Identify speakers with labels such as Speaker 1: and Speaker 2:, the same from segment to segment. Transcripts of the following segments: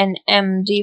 Speaker 1: NMD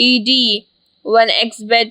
Speaker 1: ED 1xBet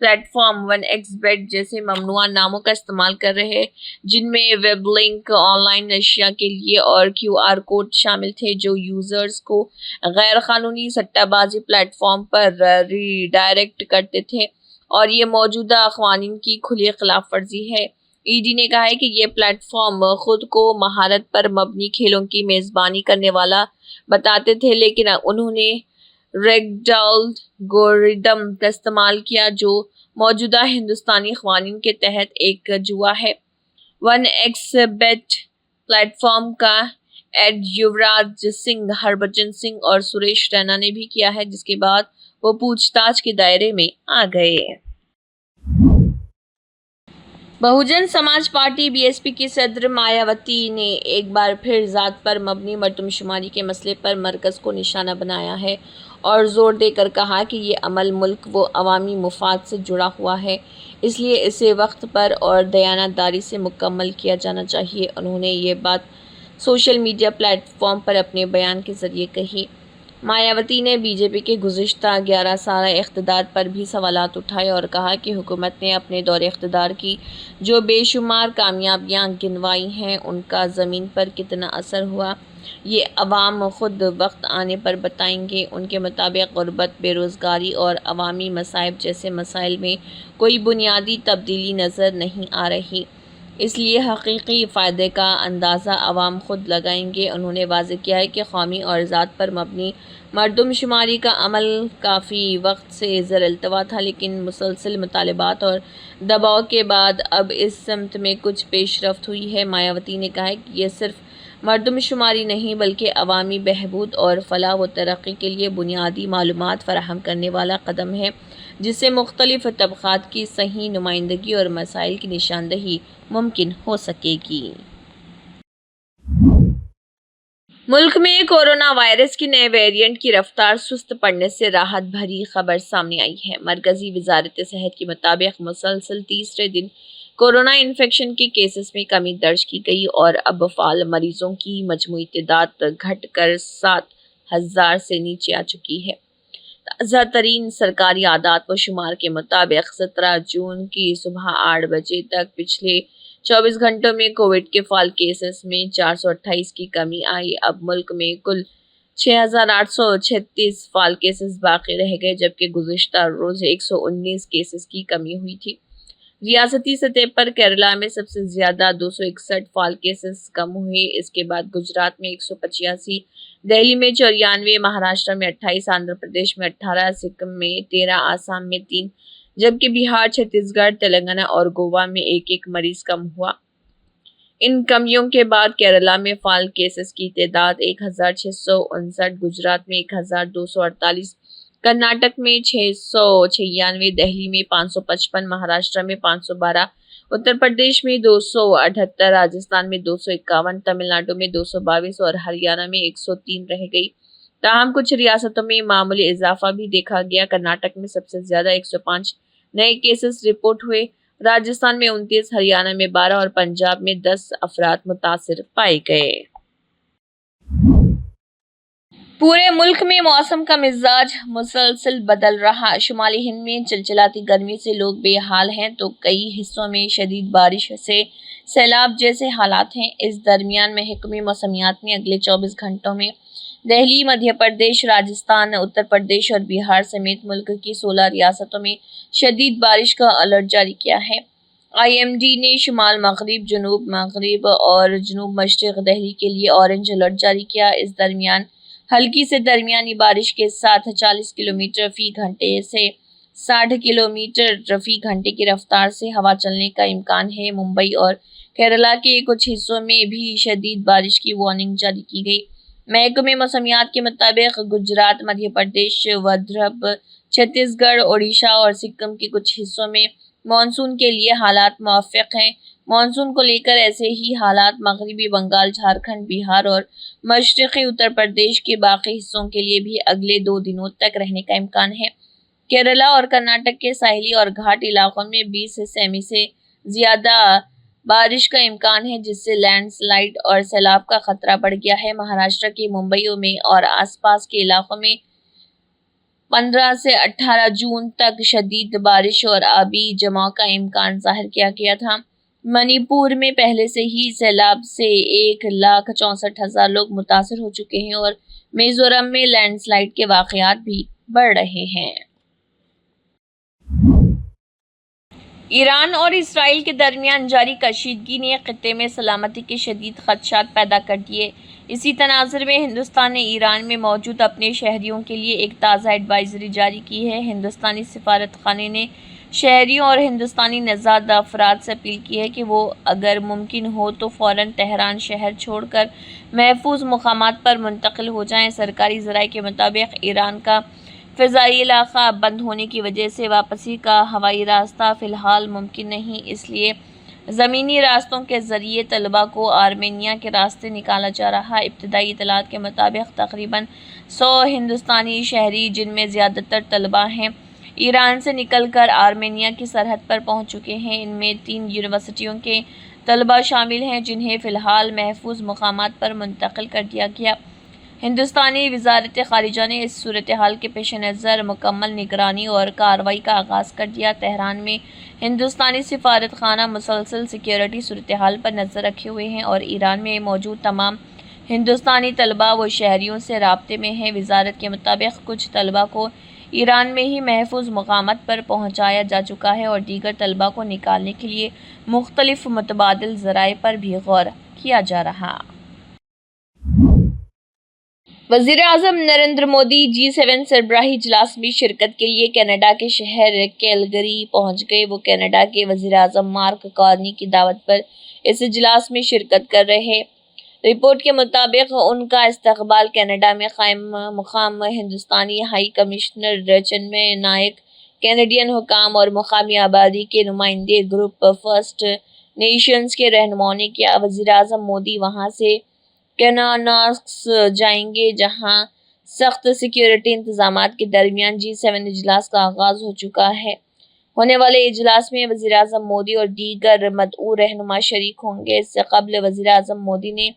Speaker 1: plate form 1xBet جیسے ممنوعہ ناموں کا استعمال کر رہے جن میں ویب لنک، آن لائن اشیاء کے لیے اور QR کوڈ شامل تھے جو یوزرز کو غیر قانونی سٹہ بازی پلیٹ فارم پر ری ڈائریکٹ کرتے تھے اور یہ موجودہ قوانین کی کھلی خلاف ورزی ہے۔ ED نے کہا ہے کہ یہ پلیٹ فارم خود کو مہارت پر مبنی کھیلوں کی میزبانی کرنے والا بتاتے تھے، لیکن انہوں نے ریگڈ الگورتھم کا استعمال کیا جو موجودہ ہندوستانی قوانین کے تحت ایک جوا ہے۔ 1xBet پلیٹ فارم کا ایڈ یوراج سنگھ، ہربھجن سنگھ اور سریش رینا نے بھی کیا ہے، جس کے بعد وہ پوچھ تاچھ کے دائرے میں آ گئے۔ بہوجن سماج پارٹی BSP کی صدر مایاوتی نے ایک بار پھر ذات پر مبنی مردم شماری کے مسئلے پر مرکز کو نشانہ بنایا ہے اور زور دے کر کہا کہ یہ عمل ملک و عوامی مفاد سے جڑا ہوا ہے، اس لیے اسے وقت پر اور دیانت داری سے مکمل کیا جانا چاہیے۔ انہوں نے یہ بات سوشل میڈیا پلیٹ فارم پر اپنے بیان کے ذریعے کہی۔ مایاوتی نے BJP کے گزشتہ 11 سالہ اقتدار پر بھی سوالات اٹھائے اور کہا کہ حکومت نے اپنے دور اقتدار کی جو بے شمار کامیابیاں گنوائی ہیں ان کا زمین پر کتنا اثر ہوا یہ عوام خود وقت آنے پر بتائیں گے۔ ان کے مطابق غربت، بے روزگاری اور عوامی مصائب جیسے مسائل میں کوئی بنیادی تبدیلی نظر نہیں آ رہی، اس لیے حقیقی فائدے کا اندازہ عوام خود لگائیں گے۔ انہوں نے واضح کیا ہے کہ قومی اور ذات پر مبنی مردم شماری کا عمل کافی وقت سے زیر التوا تھا، لیکن مسلسل مطالبات اور دباؤ کے بعد اب اس سمت میں کچھ پیش رفت ہوئی ہے۔ مایاوتی نے کہا کہ یہ صرف مردم شماری نہیں بلکہ عوامی بہبود اور فلاح و ترقی کے لیے بنیادی معلومات فراہم کرنے والا قدم ہے، جس سے مختلف طبقات کی صحیح نمائندگی اور مسائل کی نشاندہی ممکن ہو سکے گی۔ ملک میں کورونا وائرس کی نئے ویرینٹ کی رفتار سست پڑنے سے راحت بھری خبر سامنے آئی ہے۔ مرکزی وزارت صحت کے مطابق مسلسل تیسرے دن کورونا انفیکشن کے کیسز میں کمی درج کی گئی اور اب فعال مریضوں کی مجموعی تعداد گھٹ کر 7,000 سے نیچے آ چکی ہے۔ تازہ ترین سرکاری اعداد و شمار کے مطابق 17 جون کی صبح 8 بجے تک پچھلے 24 گھنٹوں میں کووڈ کے فعال کیسز میں 428 کی کمی آئی۔ اب ملک میں کل 6,836 فعال کیسز باقی رہ گئے، جبکہ گزشتہ روز 119 کیسز کی کمی ہوئی تھی۔ ریاستی سطح پر کیرالہ میں سب سے زیادہ 261 فعال کیسز کم ہوئے، اس کے بعد گجرات میں 185، دہلی میں 94، مہاراشٹر میں 28، آندھرا پردیش میں 18، سکم میں 13، آسام میں 3، جبکہ بہار، چھتیس گڑھ، تلنگانہ اور گوا میں ایک ایک مریض کم ہوا۔ ان کمیوں کے بعد کیرالہ میں فعال کیسز کی تعداد 1,659، گجرات میں 1,248، کرناٹک میں 696، دہلی میں 555، مہاراشٹر میں 512، اتر پردیش میں 278، راجستھان میں 251، تمل ناڈو میں 222 اور ہریانہ میں 103 رہ گئی۔ تاہم کچھ ریاستوں میں معمولی اضافہ بھی دیکھا گیا۔ کرناٹک میں سب سے زیادہ 105 نئے کیسز رپورٹ ہوئے، راجستھان میں 29، ہریانہ میں 12 اور پنجاب میں 10 افراد متاثر پائے گئے۔ پورے ملک میں موسم کا مزاج مسلسل بدل رہا۔ شمالی ہند میں چلچلاتی گرمی سے لوگ بے حال ہیں تو کئی حصوں میں شدید بارش سے سیلاب جیسے حالات ہیں۔ اس درمیان محکمہ موسمیات نے اگلے 24 گھنٹوں میں دہلی، مدھیہ پردیش، راجستھان، اتر پردیش اور بہار سمیت ملک کی 16 ریاستوں میں شدید بارش کا الرٹ جاری کیا ہے۔ IMD نے شمال مغرب، جنوب مغرب اور جنوب مشرق دہلی کے لیے اورنج الرٹ جاری کیا۔ اس درمیان ہلکی سے درمیانی بارش کے ساتھ 40 کلومیٹر فی گھنٹے سے 60 کلومیٹر فی گھنٹے کی رفتار سے ہوا چلنے کا امکان ہے۔ ممبئی اور کیرالہ کے کچھ حصوں میں بھی شدید بارش کی وارننگ جاری کی گئی۔ محکمہ موسمیات کے مطابق گجرات، مدھیہ پردیش، ودربھ، چھتیس گڑھ، اڈیشہ اور سکم کے کچھ حصوں میں مانسون کے لیے حالات موافق ہیں۔ مانسون کو لے کر ایسے ہی حالات مغربی بنگال، جھارکھنڈ، بہار اور مشرقی اتر پردیش کے باقی حصوں کے لیے بھی اگلے 2 دنوں تک رہنے کا امکان ہے۔ کیرالہ اور کرناٹک کے ساحلی اور گھاٹ علاقوں میں 20 سینٹی سے زیادہ بارش کا امکان ہے، جس سے لینڈ سلائیڈ اور سیلاب کا خطرہ بڑھ گیا ہے۔ مہاراشٹر کے ممبئی میں اور آس پاس کے علاقوں میں 15 سے 18 جون تک شدید بارش اور آبی جماع کا امکان ظاہر کیا گیا تھا۔ منی پور میں پہلے سے ہی سیلاب سے 1,64,000 لوگ متاثر ہو چکے ہیں اور میزورم میں لینڈ سلائیڈ کے واقعات بھی بڑھ رہے ہیں۔ ایران اور اسرائیل کے درمیان جاری کشیدگی نے خطے میں سلامتی کے شدید خدشات پیدا کر دیے۔ اسی تناظر میں ہندوستان نے ایران میں موجود اپنے شہریوں کے لیے ایک تازہ ایڈوائزری جاری کی ہے۔ ہندوستانی سفارت خانے نے شہریوں اور ہندوستانی نژاد افراد سے اپیل کی ہے کہ وہ اگر ممکن ہو تو فوراً تہران شہر چھوڑ کر محفوظ مقامات پر منتقل ہو جائیں۔ سرکاری ذرائع کے مطابق ایران کا فضائی علاقہ بند ہونے کی وجہ سے واپسی کا ہوائی راستہ فی الحال ممکن نہیں، اس لیے زمینی راستوں کے ذریعے طلباء کو آرمینیا کے راستے نکالا جا رہا ہے۔ ابتدائی اطلاعات کے مطابق تقریباً 100 ہندوستانی شہری، جن میں زیادہ تر طلباء ہیں، ایران سے نکل کر آرمینیا کی سرحد پر پہنچ چکے ہیں۔ ان میں 3 یونیورسٹیوں کے طلباء شامل ہیں جنہیں فی الحال محفوظ مقامات پر منتقل کر دیا گیا۔ ہندوستانی وزارت خارجہ نے اس صورتحال کے پیش نظر مکمل نگرانی اور کارروائی کا آغاز کر دیا۔ تہران میں ہندوستانی سفارت خانہ مسلسل سیکیورٹی صورتحال پر نظر رکھے ہوئے ہیں اور ایران میں موجود تمام ہندوستانی طلباء و شہریوں سے رابطے میں ہیں۔ وزارت کے مطابق کچھ طلباء کو ایران میں ہی محفوظ مقامات پر پہنچایا جا چکا ہے اور دیگر طلباء کو نکالنے کے لیے مختلف متبادل ذرائع پر بھی غور کیا جا رہا۔ وزیر اعظم نریندر مودی G7 سربراہی اجلاس میں شرکت کے لیے کینیڈا کے شہر کیلگری پہنچ گئے۔ وہ کینیڈا کے وزیر اعظم مارک کارنی کی دعوت پر اس اجلاس میں شرکت کر رہے۔ رپورٹ کے مطابق ان کا استقبال کینیڈا میں قائم مقام ہندوستانی ہائی کمشنر چنمے نائک، کینیڈین حکام اور مقامی آبادی کے نمائندے، گروپ فرسٹ نیشنز کے رہنماؤں نے کیا۔ وزیر اعظم مودی وہاں سے کیناناکس جائیں گے، جہاں سخت سیکیورٹی انتظامات کے درمیان G7 اجلاس کا آغاز ہو چکا ہے۔ ہونے والے اجلاس میں وزیر اعظم مودی اور دیگر مدعو رہنما شریک ہوں گے۔ اس سے قبل وزیر اعظم مودی نے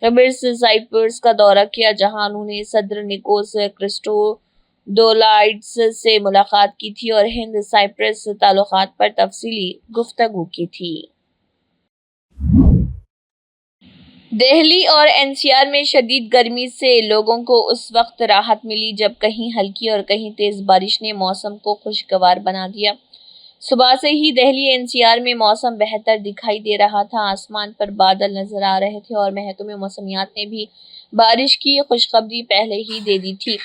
Speaker 1: قبرص سائپرس کا دورہ کیا، جہاں انہوں نے صدر نیکوس کرسٹوڈولائڈس سے ملاقات کی تھی اور ہند سائپرس تعلقات پر تفصیلی گفتگو کی تھی۔ دہلی اور NCR میں شدید گرمی سے لوگوں کو اس وقت راحت ملی جب کہیں ہلکی اور کہیں تیز بارش نے موسم کو خوشگوار بنا دیا۔ صبح سے ہی دہلی NCR میں موسم بہتر دکھائی دے رہا تھا۔ آسمان پر بادل نظر آ رہے تھے اور محکمہ موسمیات نے بھی بارش کی خوشخبری پہلے ہی دے دی تھی۔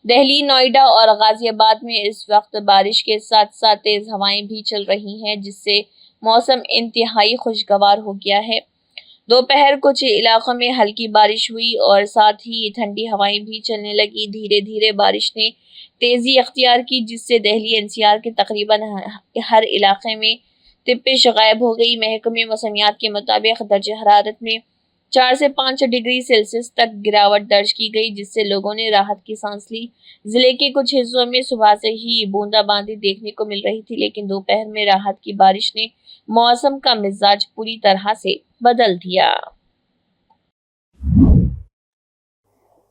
Speaker 1: دہلی، نوئیڈا اور غازی آباد میں اس وقت بارش کے ساتھ ساتھ تیز ہوائیں بھی چل رہی ہیں، جس سے موسم انتہائی خوشگوار ہو گیا ہے۔ دوپہر کچھ علاقوں میں ہلکی بارش ہوئی اور ساتھ ہی ٹھنڈی ہوائیں بھی چلنے لگی۔ دھیرے دھیرے بارش نے تیزی اختیار کی، جس سے دہلی NCR کے تقریباً ہر علاقے میں تپش غائب ہو گئی۔ محکمہ موسمیات کے مطابق درجہ حرارت میں 4 سے 5 ڈگری سیلسیس تک گراوٹ درج کی گئی، جس سے لوگوں نے راحت کی سانس لی۔ ضلع کے کچھ حصوں میں صبح سے ہی بوندا باندی دیکھنے کو مل رہی تھی، لیکن دوپہر میں راحت کی بارش نے موسم کا مزاج پوری طرح سے بدل دیا۔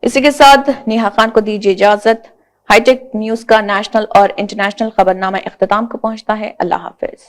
Speaker 2: اسی کے ساتھ نیہا خان کو دیجیے اجازت۔ ہائی ٹیک نیوز کا نیشنل اور انٹرنیشنل خبرنامہ اختتام کو پہنچتا ہے۔ اللہ حافظ۔